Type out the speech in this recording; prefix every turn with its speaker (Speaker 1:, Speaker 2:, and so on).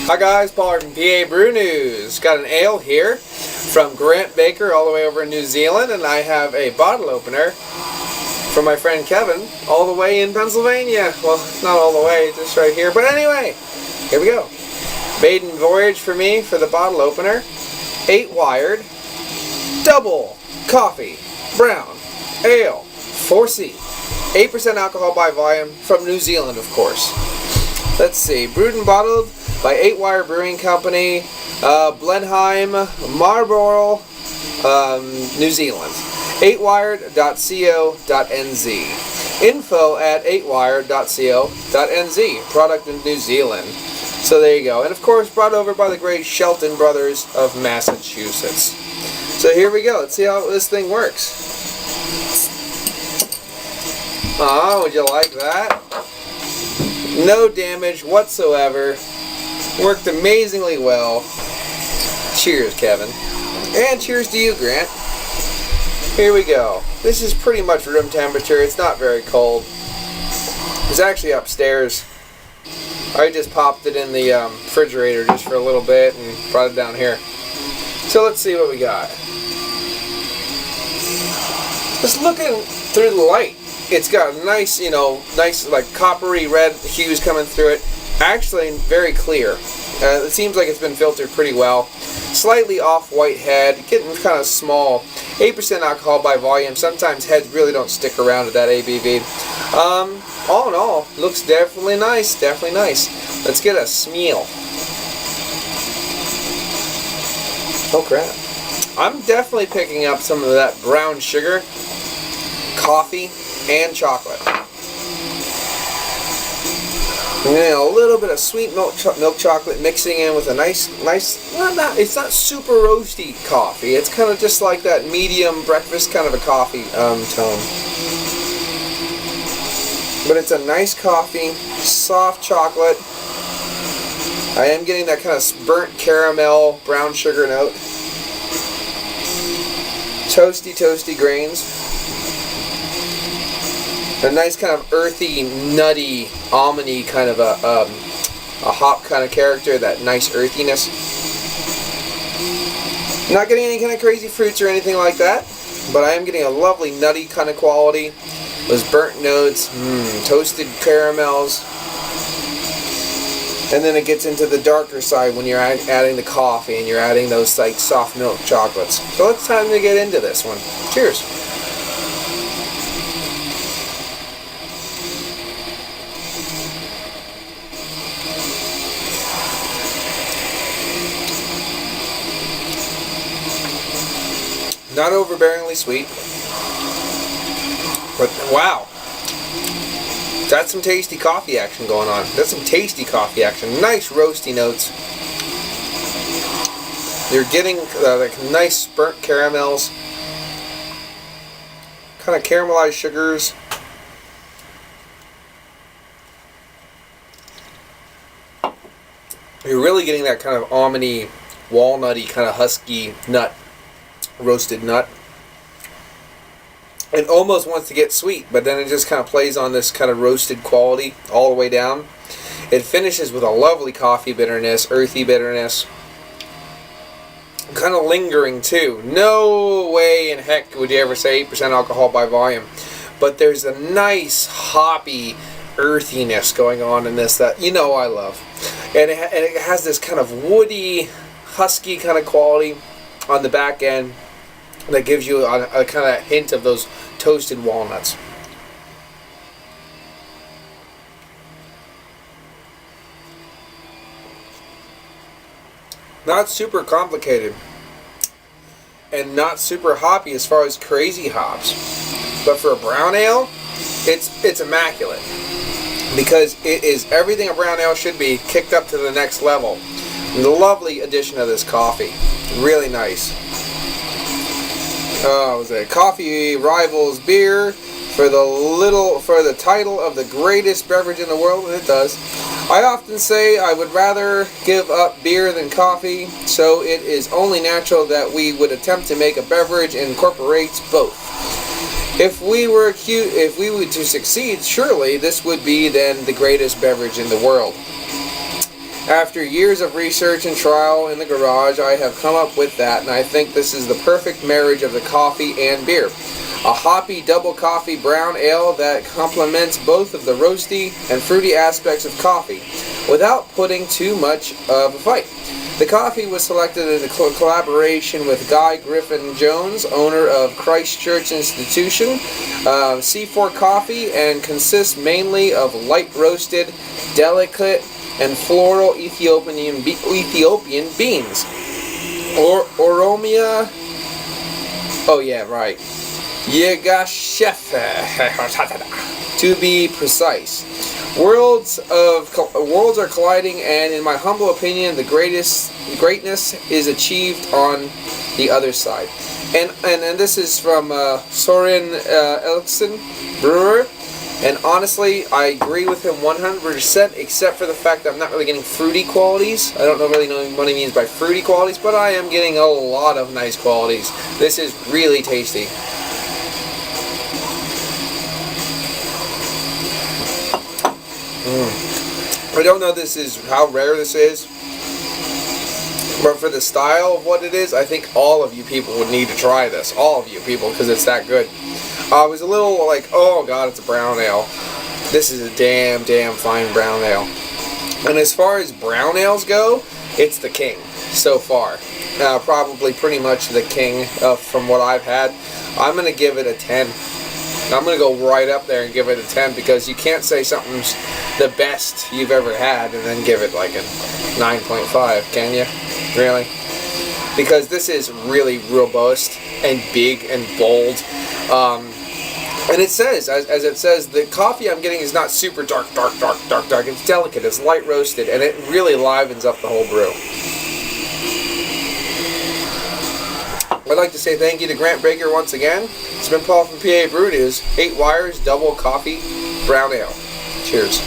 Speaker 1: Hi guys, Paul from PABrewNews. Got an ale here from Grant Baker all the way over in New Zealand, and I have a bottle opener from my friend Kevin all the way in Pennsylvania. Well, not all the way, just right here, but anyway, here we go. Maiden voyage for me for the bottle opener. 8 Wired Double Coffee Brown Ale 4C. 8% alcohol by volume from New Zealand, of course. Let's see, brewed and bottled by Wired Brewing Company, Blenheim, Marlborough, New Zealand. 8wired.co.nz. Info at 8wired.co.nz. Product in New Zealand. So there you go. And of course, brought over by the great Shelton brothers of Massachusetts. So here we go. Let's see how this thing works. Oh, would you like that? No damage whatsoever. Worked amazingly well. Cheers, Kevin. And cheers to you, Grant. Here we go. This is pretty much room temperature. It's not very cold. It's actually upstairs. I just popped it in the refrigerator just for a little bit and brought it down here. So let's see what we got. Just looking through the light, it's got nice, nice like coppery red hues coming through it. Actually, very clear. It seems like it's been filtered pretty well. Slightly off-white head, getting kind of small. 8% alcohol by volume. Sometimes heads really don't stick around at that ABV. All in all, looks definitely nice. Definitely nice. Let's get a smell. Oh crap! I'm definitely picking up some of that brown sugar, coffee, and chocolate. And then a little bit of sweet milk chocolate mixing in with a nice, it's not super roasty coffee. It's kind of just like that medium breakfast kind of a coffee tone. But it's a nice coffee, soft chocolate. I am getting that kind of burnt caramel, brown sugar note. Toasty grains. A nice kind of earthy, nutty, almondy kind of a hop kind of character, that nice earthiness. Not getting any kind of crazy fruits or anything like that, but I am getting a lovely nutty kind of quality. Those burnt notes, toasted caramels. And then it gets into the darker side when you're adding the coffee and you're adding those like soft milk chocolates. So it's time to get into this one. Cheers. Not overbearingly sweet, but wow, that's some tasty coffee action going on. That's some tasty coffee action. Nice roasty notes. You're getting like nice burnt caramels, kind of caramelized sugars. You're really getting that kind of almondy, walnutty, kind of husky nut. Roasted nut. It almost wants to get sweet, but then it just kind of plays on this kind of roasted quality all the way down. It finishes with a lovely coffee bitterness, earthy bitterness. Kind of lingering too. No way in heck would you ever say 8% alcohol by volume. But there's a nice hoppy earthiness going on in this that I love. And it has this kind of woody, husky kind of quality on the back end that gives you a kind of hint of those toasted walnuts. Not super complicated and not super hoppy as far as crazy hops, but for a brown ale, it's immaculate because it is everything a brown ale should be, kicked up to the next level. And the lovely addition of this coffee. Really nice. Was it Coffee Rivals Beer for the title of the greatest beverage in the world? It does. I often say I would rather give up beer than coffee, so it is only natural that we would attempt to make a beverage that incorporates both. If we were to succeed, surely this would be then the greatest beverage in the world. After years of research and trial in the garage, I have come up with that, and I think this is the perfect marriage of the coffee and beer. A hoppy double coffee brown ale that complements both of the roasty and fruity aspects of coffee, without putting too much of a fight. The coffee was selected in a collaboration with Guy Griffin Jones, owner of Christchurch Institution, C4 Coffee, and consists mainly of light roasted, delicate, and floral Ethiopian beans. Oromia. Oh yeah, right. Yegashefe, to be precise. Worlds are colliding, and in my humble opinion, the greatness is achieved on the other side. And this is from Soren Elkson, brewer. And honestly, I agree with him 100%, except for the fact that I'm not really getting fruity qualities. I don't really know what he means by fruity qualities, but I am getting a lot of nice qualities. This is really tasty. I don't know how rare this is, but for the style of what it is, I think all of you people would need to try this. All of you people, because it's that good. I was a little like, oh god, it's a brown ale. This is a damn fine brown ale. And as far as brown ales go, it's the king so far. Probably pretty much the king from what I've had. I'm going to give it a 10. I'm going to go right up there and give it a 10, because you can't say something's the best you've ever had and then give it like a 9.5, can you? Really? Because this is really robust and big and bold. And it says, as it says, the coffee I'm getting is not super dark. It's delicate, it's light roasted, and it really livens up the whole brew. I'd like to say thank you to Grant Baker once again. It's been Paul from PA Brew News. 8 Wires, double coffee, brown ale. Cheers.